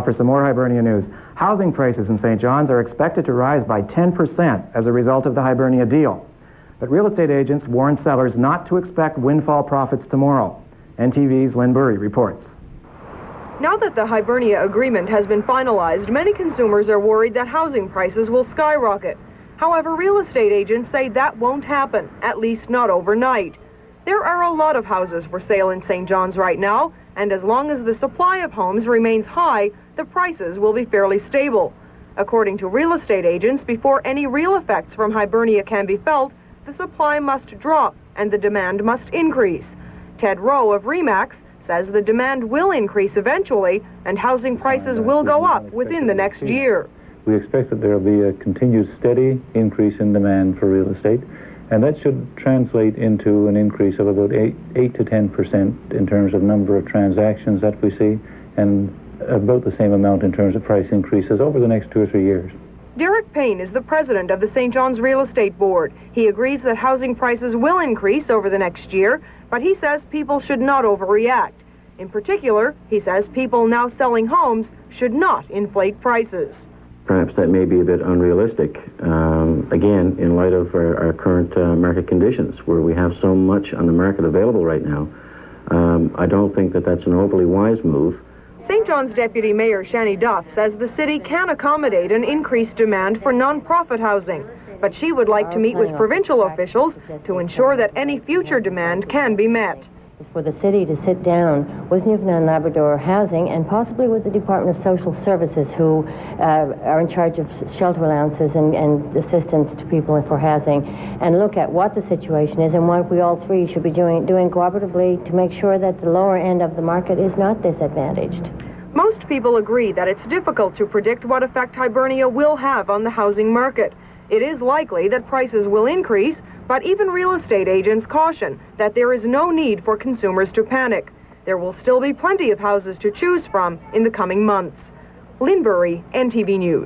Now for some more Hibernia news. Housing prices in St. John's are expected to rise by 10% as a result of the Hibernia deal. But real estate agents warn sellers not to expect windfall profits tomorrow. NTV's Lynn Burry reports. Now that the Hibernia agreement has been finalized, many consumers are worried that housing prices will skyrocket. However, real estate agents say that won't happen, at least not overnight. There are a lot of houses for sale in St. John's right now, and as long as the supply of homes remains high, the prices will be fairly stable. According to real estate agents, before any real effects from Hibernia can be felt, the supply must drop and the demand must increase. Ted Rowe of RE/MAX says the demand will increase eventually and housing prices will go up within the next year. We expect that there will be a continued steady increase in demand for real estate, and that should translate into an increase of about 8 to 10% in terms of number of transactions that we see, and about the same amount in terms of price increases over the next 2 or 3 years. Derek Payne is the president of the St. John's Real Estate Board. He agrees that housing prices will increase over the next year, but he says people should not overreact. In particular, he says people now selling homes should not inflate prices. Perhaps that may be a bit unrealistic, again, in light of our current market conditions, where we have so much on the market available right now. I don't think that that's an overly wise move. St. John's Deputy Mayor Shani Duff says the city can accommodate an increased demand for non-profit housing, but she would like to meet with provincial officials to ensure that any future demand can be met. For the city to sit down with Newfoundland and Labrador Housing and possibly with the Department of Social Services, who are in charge of shelter allowances and assistance to people for housing, and look at what the situation is and what we all three should be doing cooperatively to make sure that the lower end of the market is not disadvantaged. Most people agree that it's difficult to predict what effect Hibernia will have on the housing market. It is likely that prices will increase, but even real estate agents caution that there is no need for consumers to panic. There will still be plenty of houses to choose from in the coming months. Lynn Burry, NTV News.